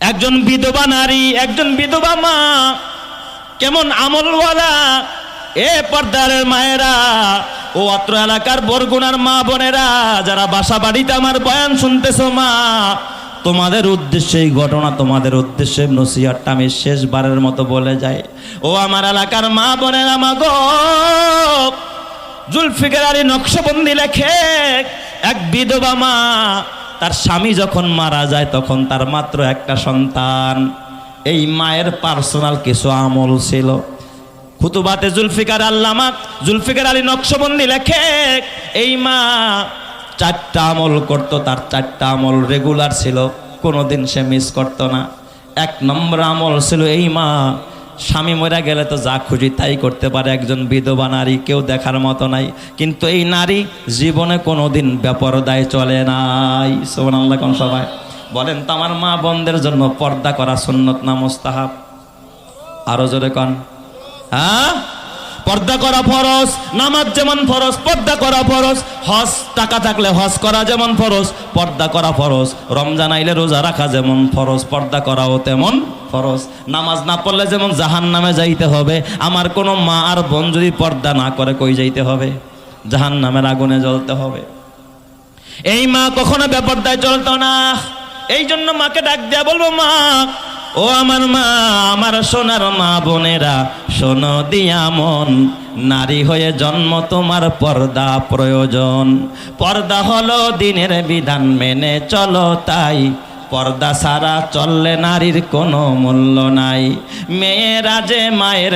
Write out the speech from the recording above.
একজন বিধবা নারী, একজন বিধবা মা কেমন আমলওয়ালা। এ পর্দার মায়েরা ও অত্র এলাকার বরগুনার মা বোনেরা যারা বাসা বাড়িতে আমার বয়ান শুনতেছো, মা তোমাদের উদ্দেশ্যে এই ঘটনা, তোমাদের উদ্দেশ্যে নসিহতটা আমি শেষবারের মতো বলে যাই। ও আমার এলাকার মা বোনেরা, মা গো, জুলফিকার আলী নকশবন্দি লেখে এক বিধবা মা তার স্বামী যখন মারা যায় তখন তার মাত্র একটা সন্তান। এই মায়ের পার্সোনাল কিছু আমল ছিল। খুতুবাতে জুলফিকার আল্লামা জুলফিকার আলী নকশবন্দি লেখে এই মা 4টা আমল করত, তার 4টা আমল রেগুলার ছিল, কোনোদিন সে মিস করতো না। 1 নম্বর আমল ছিল এই মা স্বামী মরে গেলে তো যা খুশি তাই করতে পারে, একজন বিধবা নারী, কেউ দেখার মতো নাই, কিন্তু এই নারী জীবনে কোনোদিন বেপরদায় চলে নাই। সুবহানাল্লাহ। কোন সবাই বলেন তো আমার মা বোনদের জন্য পর্দা করা সুন্নত না মুস্তাহাব? আরো জোরে কন। হ্যাঁ, পর্দা করা ফরজ। নামাজ যেমন ফরজ, পর্দা করা ফরজ। হজ, টাকা থাকলে হজ করা যেমন ফরজ, পর্দা করা ফরজ। রমজান আইলে রোজা রাখা যেমন ফরজ, পর্দা করাও তেমন ফরজ। নামাজ না পড়লে যেমন জাহান্নামে যাইতে হবে, আমার কোনো মা আর বোন যদি পর্দা না করে কই যাইতে হবে? জাহান্নামের আগুনে জ্বলতে হবে। এই মা কখনো বেপরদায় চলতো না। এই জন্য মাকে ডাক দেয়া বলবো, মা, ও আমার মা, আমার সোনার মা বোনেরা, শোনো দিয়া মন, নারী হয়ে জন্ম তোমার পর্দা প্রয়োজন। পর্দা হলো দিনের বিধান, মেনে চলো তাই। পর্দা ছাড়া চললে নারীর কোনো মূল্য নাই। মেয়েরা যে মায়ের